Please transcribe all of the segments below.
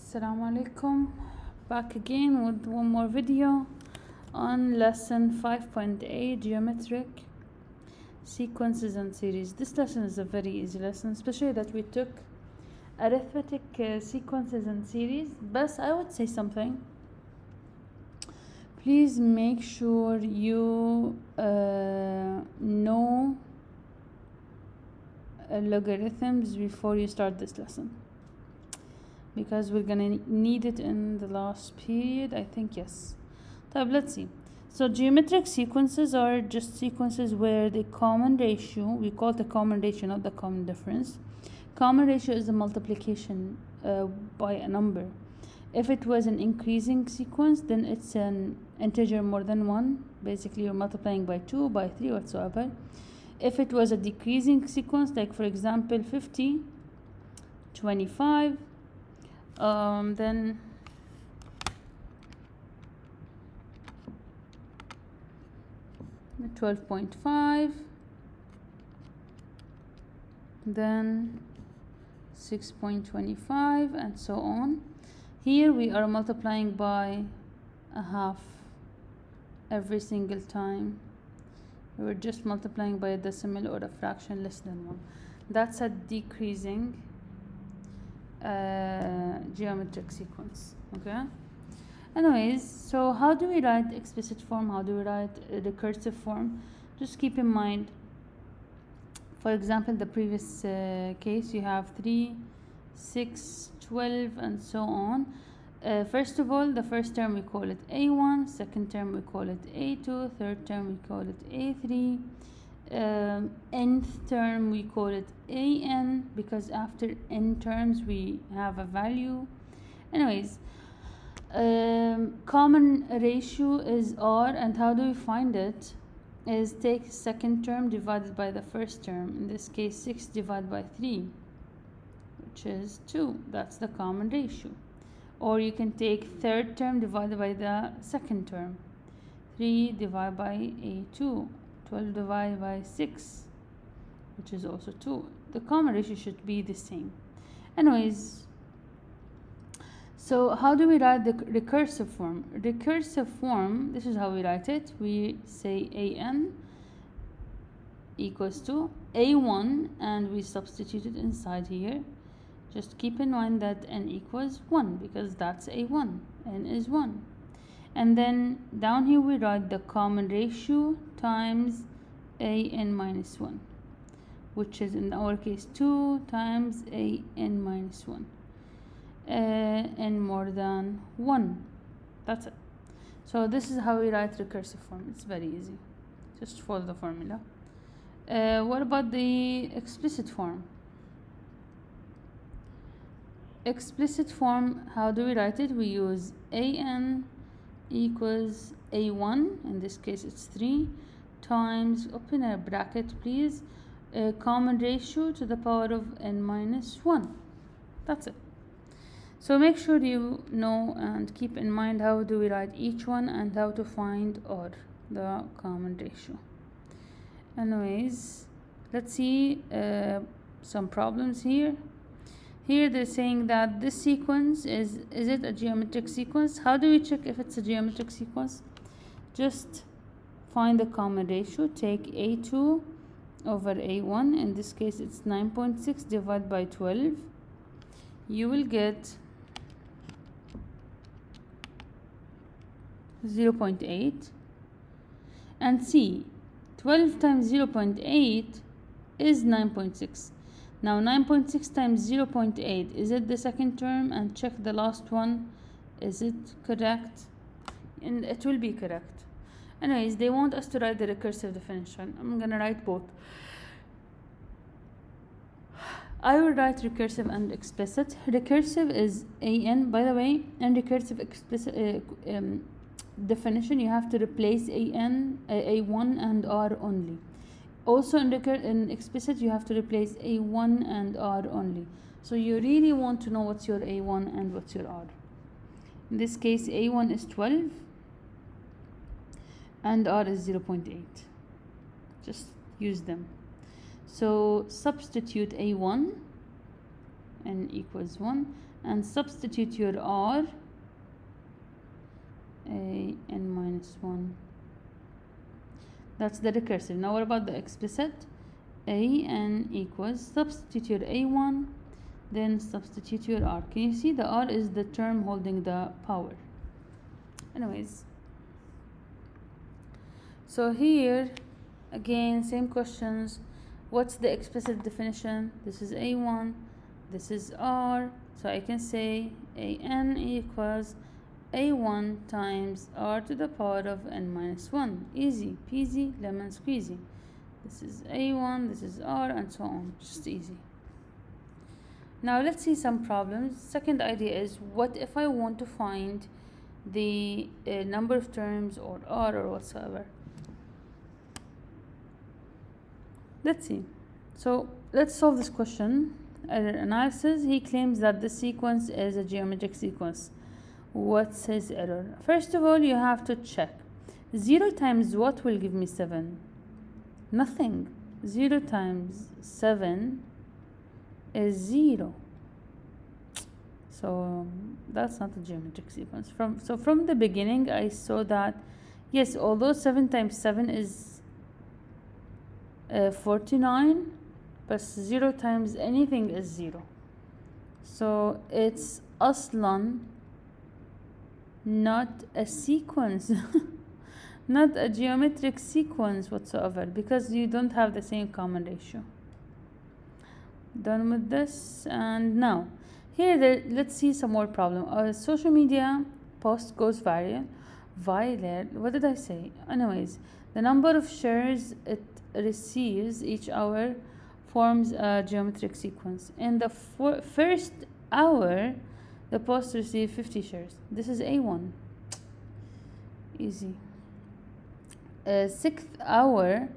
Assalamu alaikum, back again with one more video on lesson 5.8 geometric sequences and series. This lesson is a very easy lesson, especially that we took arithmetic sequences and series. But I would say something, please make sure you know logarithms before you start this lesson, because we're gonna need it in the last period, I think. Yes. So let's see. So geometric sequences are just sequences where the common ratio, we call it the common ratio, not the common difference. Common ratio is the multiplication by a number. If it was an increasing sequence, then it's an integer more than 1. Basically, you're multiplying by 2, by 3, whatsoever. If it was a decreasing sequence, like for example 50, 25, then 12.5, then 6.25, and so on. Here we are multiplying by a half every single time. We're just multiplying by a decimal or a fraction less than 1. That's a decreasing geometric sequence. Okay. Anyways, so how do we write explicit form? How do we write recursive form? Just keep in mind, for example, the previous case, you have 3, 6, 12, and so on. First of all, the first term we call it A1, second term we call it A2, third term we call it A3, nth term we call it AN, because after n terms we have a value. Anyways, common ratio is R, and how do we find it? Is take second term divided by the first term. In this case, 6 divided by 3, which is 2. That's the common ratio. Or you can take third term divided by the second term. 3 divided by A2, 12 divided by 6, which is also 2. The common ratio should be the same. Anyways, so how do we write the recursive form? Recursive form, this is how we write it. We say AN equals to A1, and we substitute it inside here. Just keep in mind that n equals 1, because that's A1, n is 1. And then down here we write the common ratio times an minus 1, which is in our case 2 times an minus 1. N more than 1. That's it. So this is how we write recursive form. It's very easy. Just follow the formula. What about the explicit form? Explicit form, how do we write it? We use an equals A1, in this case it's 3, times, open a bracket please, common ratio to the power of n minus 1. That's it. So make sure you know and keep in mind how do we write each one and how to find R, the common ratio. Anyways, let's see some problems here. Here they're saying that this sequence is it a geometric sequence? How do we check if it's a geometric sequence? Just find the common ratio, take A2 over A1, in this case it's 9.6 divided by 12. You will get 0.8, and see 12 times 0.8 is 9.6. Now 9.6 times 0.8, is it the second term? And check the last one, is it correct? And it will be correct. Anyways, they want us to write the recursive definition. I'm gonna write both. I will write recursive and explicit. Recursive is an, by the way, and recursive explicit definition, you have to replace an, a1 and r only. Also in explicit, you have to replace a1 and r only. So you really want to know what's your a1 and what's your r. In this case, a1 is 12 and r is 0.8. Just use them. So substitute a1, n equals 1, and substitute your r, a n minus 1. That's the recursive. Now what about the explicit? A n equals, substitute your a1, then substitute your r. Can you see the r is the term holding the power? Anyways, so here again same questions. What's the explicit definition? This is a1, this is r, so I can say an equals a1 times r to the power of n minus 1. Easy peasy lemon squeezy. This is a1, this is r, and so on. Just easy. Now let's see some problems. Second idea is, what if I want to find the number of terms, or r, or whatsoever? Let's see. So let's solve this question. Error analysis. He claims that the sequence is a geometric sequence. What's his error? First of all, you have to check 0 times what will give me 7? Nothing. 0 times 7 is 0. So that's not a geometric sequence. From the beginning I saw that yes, although 7 times 7 is 49, but 0 times anything is 0. So it's aslan not a sequence, not a geometric sequence whatsoever, because you don't have the same common ratio. Done with this. And now here let's see some more problem. Our social media post goes viral. What did I say? Anyways, the number of shares it receives each hour forms a geometric sequence. In the first hour, the post received 50 shares. This is A1. Easy. 6th hour,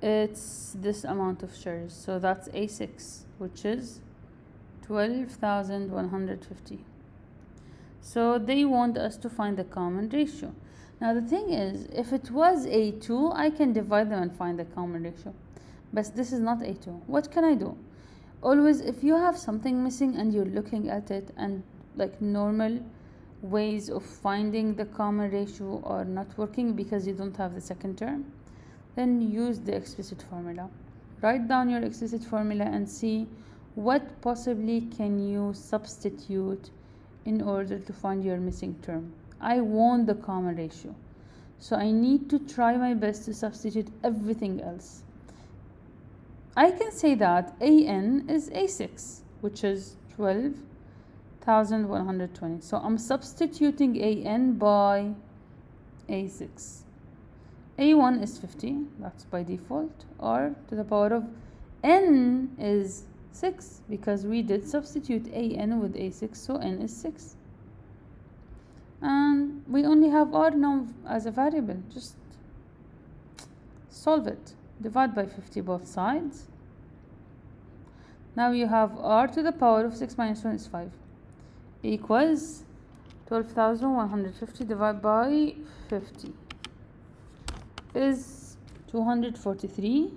it's this amount of shares. So that's A6, which is 12,150. So they want us to find the common ratio. Now the thing is, if it was A2, I can divide them and find the common ratio. But this is not A2. What can I do? Always, if you have something missing and you're looking at it, and like normal ways of finding the common ratio are not working because you don't have the second term, then use the explicit formula. Write down your explicit formula and see what possibly can you substitute in order to find your missing term. I want the common ratio, so I need to try my best to substitute everything else. I can say that an is a6, which is 12,120. So I'm substituting an by a6. a1 is 50, that's by default, r to the power of n is 6, because we did substitute an with a6, so n is 6. And we only have r now as a variable. Just solve it. Divide by 50 both sides. Now you have r to the power of 6 minus 1 is 5, equals 12,150 divided by 50 is 243.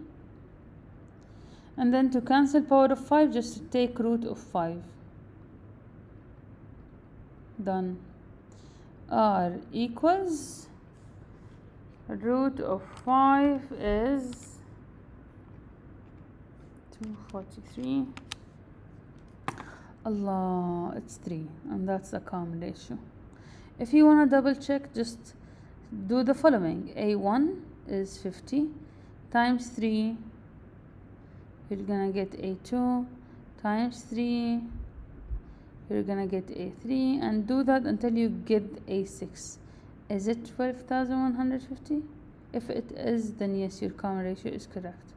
And then to cancel power of 5, just take root of 5. Done. R equals root of 5 is 243. Allah, it's 3, and that's the common ratio. If you want to double check, just do the following. A1 is 50 times 3, you're gonna get A2 times 3, you're gonna get A3, and do that until you get A6. Is it 12,150? If it is, then yes, your common ratio is correct.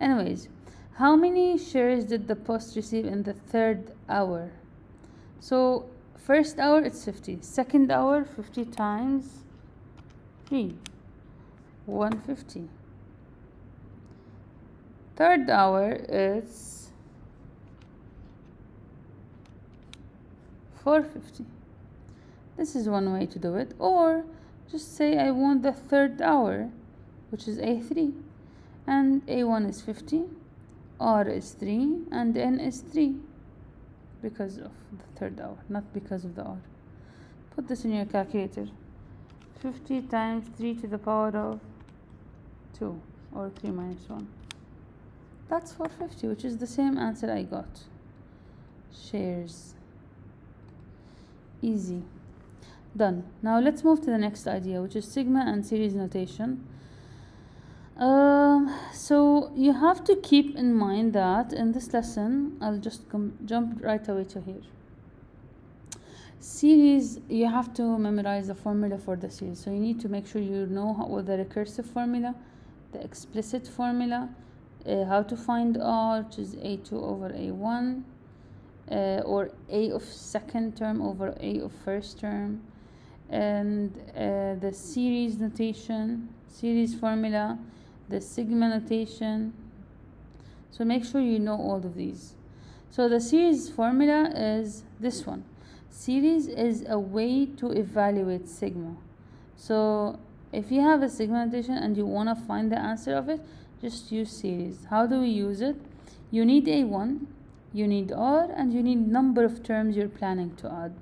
Anyways, how many shares did the post receive in the third hour? So first hour it's 50, second hour 50 times 3, 150. Third hour it's 450. This is one way to do it. Or just say I want the third hour, which is A3, and A1 is 50, R is 3, and N is 3. because of the third hour, not because of the hour. Put this in your calculator. 50 times 3 to the power of 2, or 3 minus 1. That's 450, which is the same answer I got. Shares. Easy. Done. Now let's move to the next idea, which is sigma and series notation. So you have to keep in mind that in this lesson, I'll just jump right away to here. Series, you have to memorize the formula for the series. So you need to make sure you know what the recursive formula, the explicit formula, how to find R, which is A2 over A1, or A of second term over A of first term, and the series notation, series formula, the sigma notation. So make sure you know all of these. So the series formula is this one. Series is a way to evaluate sigma. So if you have a sigma notation and you want to find the answer of it, just use series. How do we use it? You need A1, you need R, and you need number of terms you're planning to add.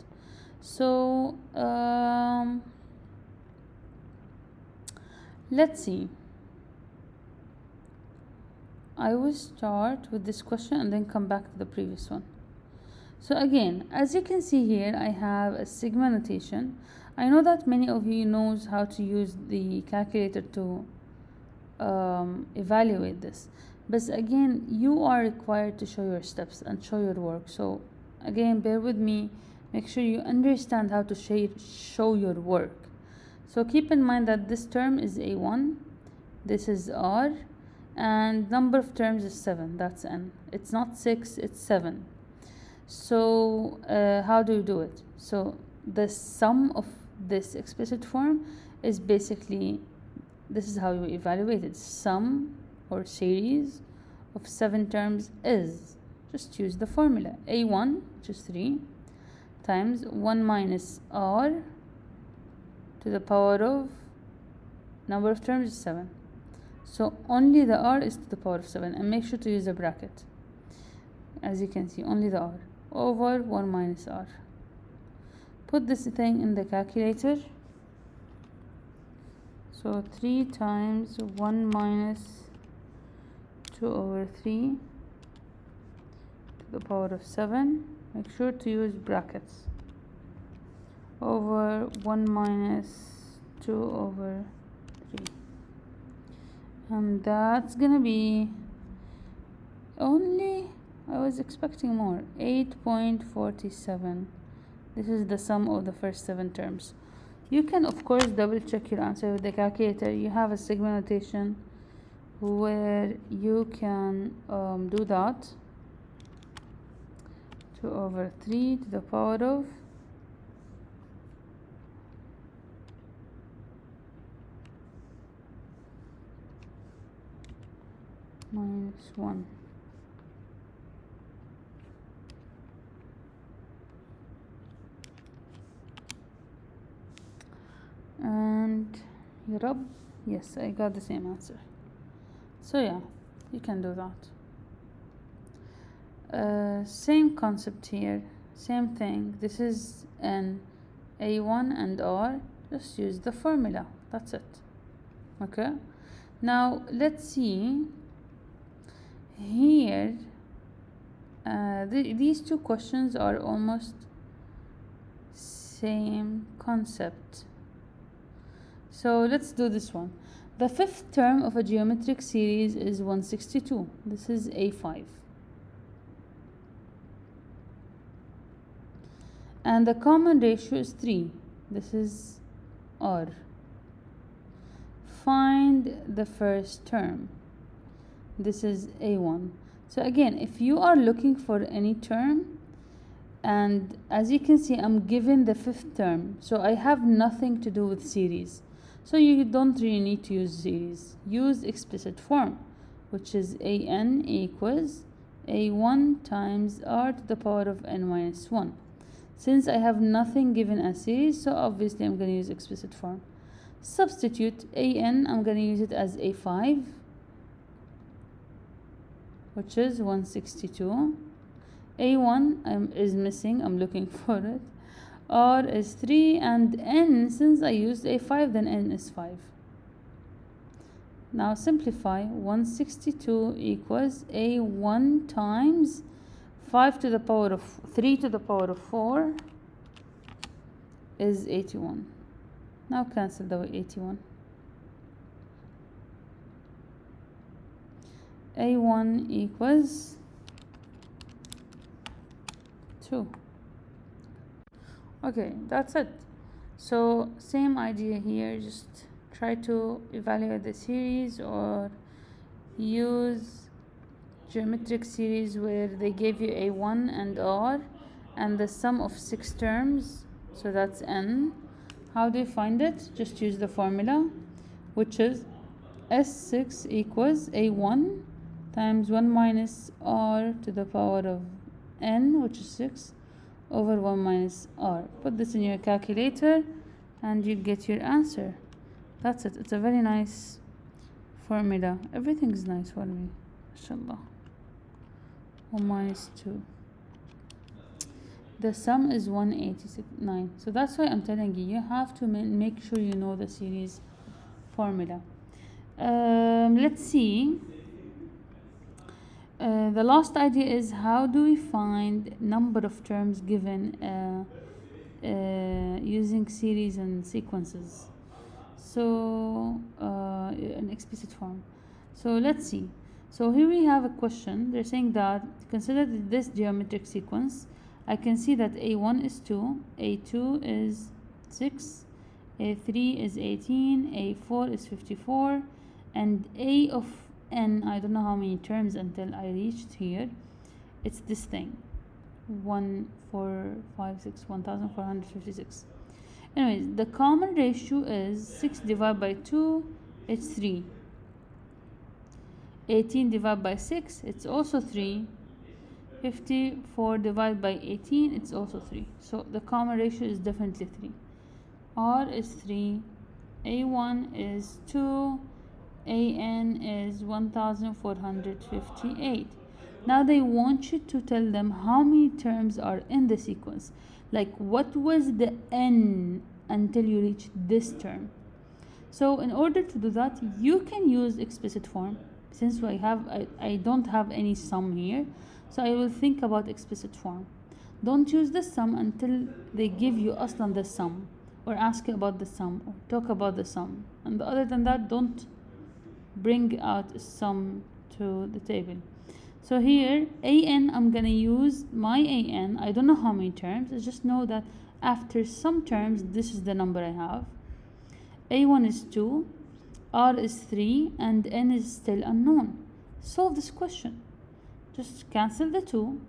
So let's see. I will start with this question and then come back to the previous one. So again, as you can see here, I have a sigma notation. I know that many of you knows how to use the calculator to evaluate this, but again, you are required to show your steps and show your work. So again, bear with me, make sure you understand how to show your work. So keep in mind that this term is A1, this is R, and number of terms is 7, that's N. It's not 6, it's 7. So how do you do it? So the sum of this explicit form is basically, this is how you evaluate it. Sum or series of 7 terms is, just use the formula. A1, which is 3, times 1 minus R to the power of number of terms is 7. So only the R is to the power of 7, and make sure to use a bracket. As you can see, only the R over 1 minus R. Put this thing in the calculator. So 3 times 1 minus 2 over 3 to the power of 7. Make sure to use brackets. Over 1 minus 2 over 3. And that's gonna be only, I was expecting more, 8.47. This is the sum of the first 7 terms. You can of course double check your answer with the calculator. You have a sigma notation where you can do that. 2 over 3 to the power of minus 1. And Yarab, yes, I got the same answer. So yeah, you can do that. Same concept here, same thing. This is an A1 and R. Just use the formula. That's it. Okay. Now let's see here. These two questions are almost same concept. So let's do this one. The fifth term of a geometric series is 162. This is A5. And the common ratio is 3. This is R. Find the first term. This is A1. So again, if you are looking for any term, and as you can see, I'm given the fifth term, so I have nothing to do with series. So you don't really need to use series. Use explicit form, which is an equals a1 times r to the power of n minus 1. Since I have nothing given as series, so obviously I'm going to use explicit form. Substitute an, I'm going to use it as a5, which is 162. A1 is missing, I'm looking for it. R is 3, and N, since I used A5, then N is 5. Now simplify. 162 equals A1 times 5 to the power of 3 to the power of 4 is 81. Now cancel the 81. A1 equals 2. Okay, that's it. So same idea here, just try to evaluate the series or use geometric series where they gave you A1 and R and the sum of 6 terms, so that's N. How do you find it? Just use the formula, which is S6 equals A1 times 1 minus R to the power of N, which is 6, over 1 minus R. Put this in your calculator and you get your answer. That's it. It's a very nice formula. Everything is nice for me, mashallah. 1 minus 2. The sum is 189. So that's why I'm telling you, you have to make sure you know the series formula. Let's see. The last idea is, how do we find number of terms given using series and sequences? So an explicit form. So let's see. So here we have a question. They're saying that consider this geometric sequence. I can see that A1 is 2, A2 is 6, A3 is 18, A4 is 54, and A of N, I don't know how many terms until I reached here. It's this thing, 1456. Anyways, the common ratio is 6 divided by 2, it's 3. 18 divided by 6, it's also 3. 54 divided by 18, it's also 3. So the common ratio is definitely 3. R is 3, A1 is 2, AN is 1458. Now they want you to tell them how many terms are in the sequence. Like, what was the N until you reach this term? So in order to do that, you can use explicit form. Since I don't have any sum here, so I will think about explicit form. Don't use the sum until they give you aslan the sum, or ask you about the sum, or talk about the sum. And other than that, don't bring out a sum to the table. So here, AN, I'm gonna use my AN. I don't know how many terms. I just know that after some terms, this is the number I have. A1 is 2, R is 3, and N is still unknown. Solve this question. Just cancel the 2,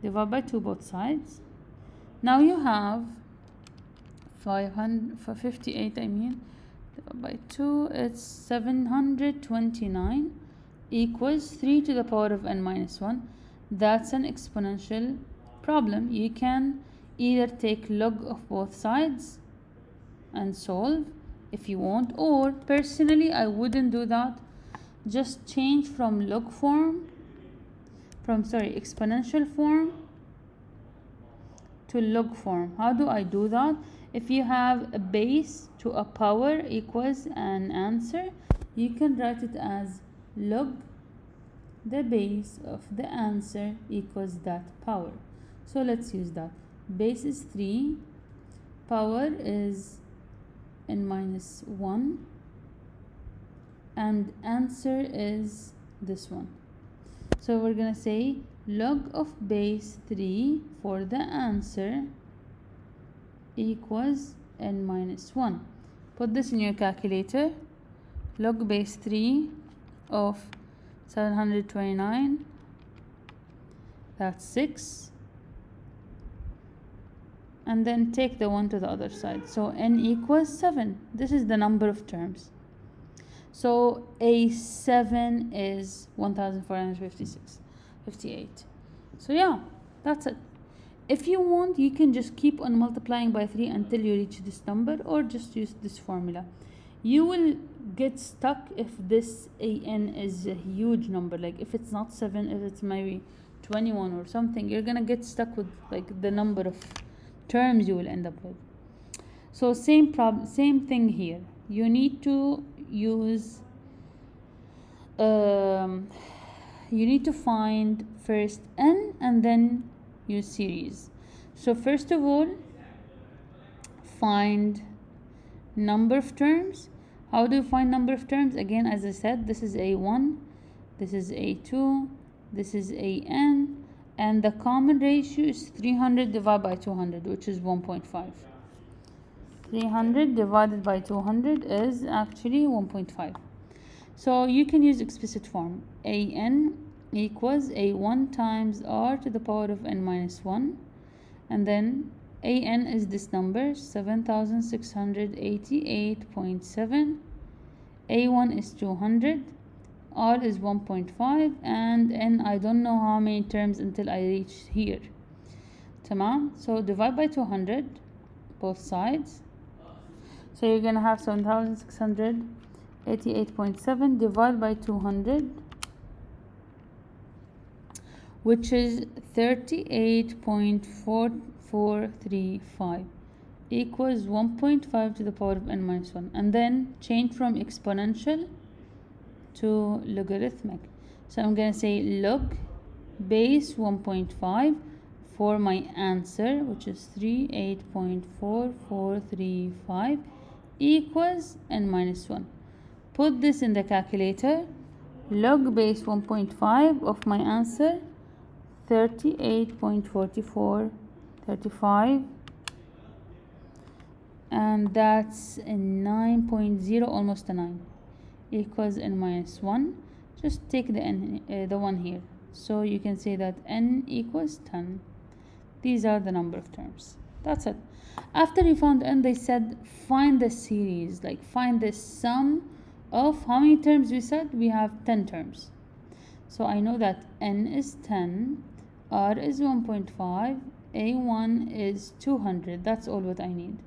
divide by 2 both sides. Now you have 558, divide by 2, it's 729 equals 3 to the power of N minus 1. That's an exponential problem. You can either take log of both sides and solve if you want, or personally I wouldn't do that. Just change from exponential form to log form. How do I do that? If you have a base to a power equals an answer, you can write it as log the base of the answer equals that power. So let's use that. Base is 3, power is N minus 1, and answer is this one. So we're gonna say log of base 3 for the answer equals N minus 1. Put this in your calculator. Log base 3 of 729, that's 6. And then take the 1 to the other side. So N equals 7. This is the number of terms. So A7 is 1458. So yeah, that's it. If you want, you can just keep on multiplying by 3 until you reach this number, or just use this formula. You will get stuck if this AN is a huge number, like if it's not 7, if it's maybe 21 or something, you're gonna get stuck with like the number of terms you will end up with. So same thing here. You need to use you need to find first n and then use series. So first of all, find number of terms. How do you find number of terms? Again, as I said, this is a1, this is a2, this is an, and the common ratio is 300 divided by 200, which is 1.5. 300 divided by 200 is actually 1.5. So you can use explicit form. an equals a1 times r to the power of n minus 1, and then an is this number, 7688.7, a1 is 200, r is 1.5, and n I don't know how many terms until I reach here. Tamam. So divide by 200 both sides. So you're gonna have 7688.7 divided by 200, which is 38.4435 equals 1.5 to the power of n minus 1, and then change from exponential to logarithmic. So I'm gonna say log base 1.5 for my answer, which is 38.4435 equals n minus 1. Put this in the calculator. Log base 1.5 of my answer, 38.4435, and that's a 9.0, almost a 9, equals n minus 1. Just take the n, the one here, so you can say that n equals 10. These are the number of terms. That's it. After you found n, they said find the series, like find the sum of how many terms we said. We have 10 terms. So I know that n is 10, r is 1.5, a1 is 200. That's all what I need.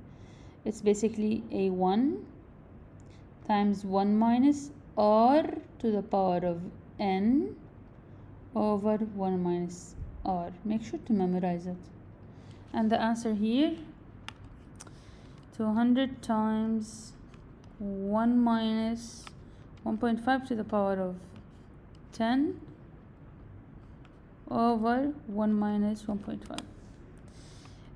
It's basically a1 times 1 minus r to the power of n over 1 minus r. Make sure to memorize it. And the answer here, 200 times 1 minus 1.5 to the power of 10 over 1 minus 1.5.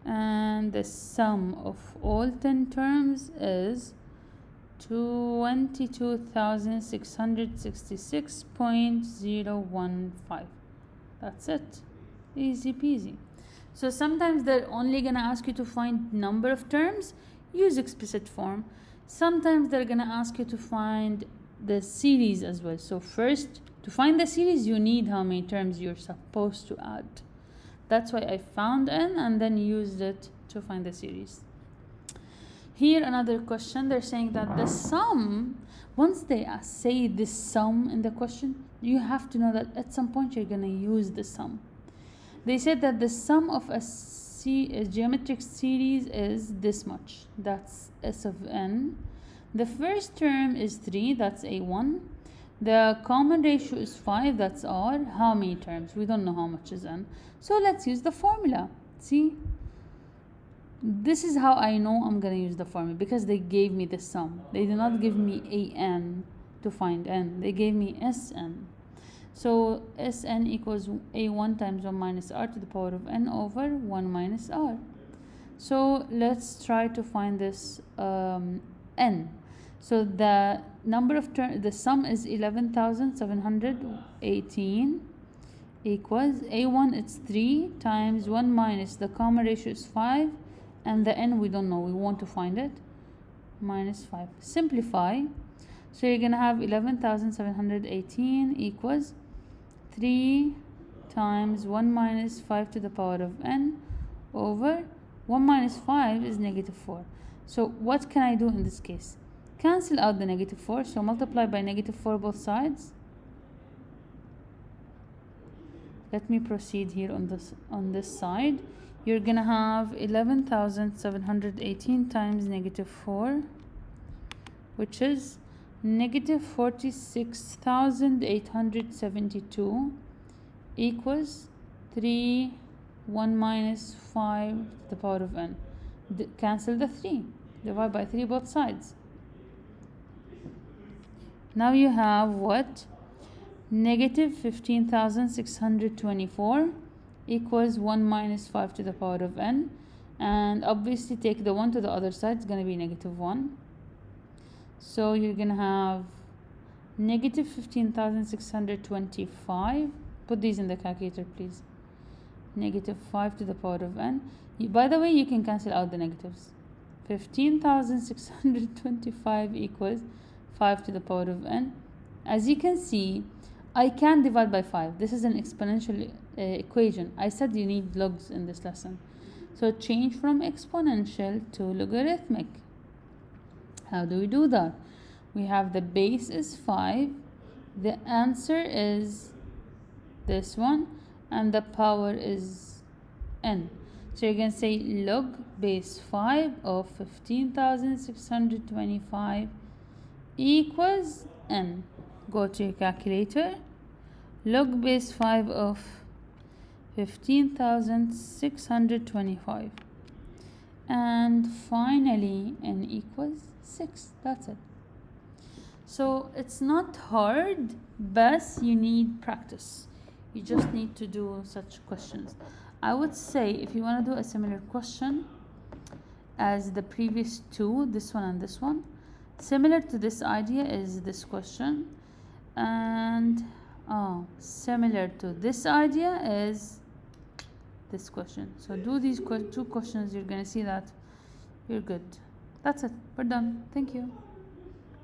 And the sum of all 10 terms is 22,666.015. That's it. Easy peasy. So sometimes they're only gonna ask you to find number of terms. Use explicit form. Sometimes they're gonna ask you to find the series as well. So first, to find the series, you need how many terms you're supposed to add. That's why I found n and then used it to find the series. Here another question, they're saying that the sum, once they say this sum in the question, you have to know that at some point you're gonna use the sum. They said that the sum of a geometric series is this much. That's S of n. The first term is 3, that's a1. The common ratio is 5, that's r. How many terms? We don't know how much is n. So let's use the formula. See? This is how I know I'm going to use the formula, because they gave me the sum. They did not give me an to find n. They gave me Sn. So Sn equals a1 times 1 minus r to the power of n over 1 minus r. So let's try to find this n. So the number of the sum is 11,718 equals a1, it's 3 times 1 minus the common ratio is 5, and the n we don't know, we want to find it, minus 5. Simplify. So you're gonna have 11,718 equals 3 times 1 minus 5 to the power of n over 1 minus 5 is negative 4. So what can I do in this case? Cancel out the negative 4, so multiply by negative 4 both sides. Let me proceed here on this side. You're gonna have 11,718 times negative 4, which is negative 46,872 equals 3, 1 minus 5 to the power of n. Cancel the 3. Divide by 3 both sides. Now you have what? Negative 15,624 equals 1 minus 5 to the power of n. And obviously take the 1 to the other side. It's going to be negative 1. So you're going to have negative 15,625. Put these in the calculator, please. Negative 5 to the power of n. By the way, you can cancel out the negatives. 15,625 equals 5 to the power of n. As you can see, I can divide by 5. This is an exponential equation. I said you need logs in this lesson. So change from exponential to logarithmic. How do we do that? We have the base is 5. The answer is this one. And the power is n. So you can say log base 5 of 15,625 equals n. Go to your calculator. Log base 5 of 15,625. And finally, n equals 6. That's it. So it's not hard, but you need practice. You just need to do such questions. I would say if you want to do a similar question as the previous two, this one and this one, similar to this idea is this question, and similar to this idea is this question. So do these two questions, you're going to see that you're good. That's it. We're done. Thank you.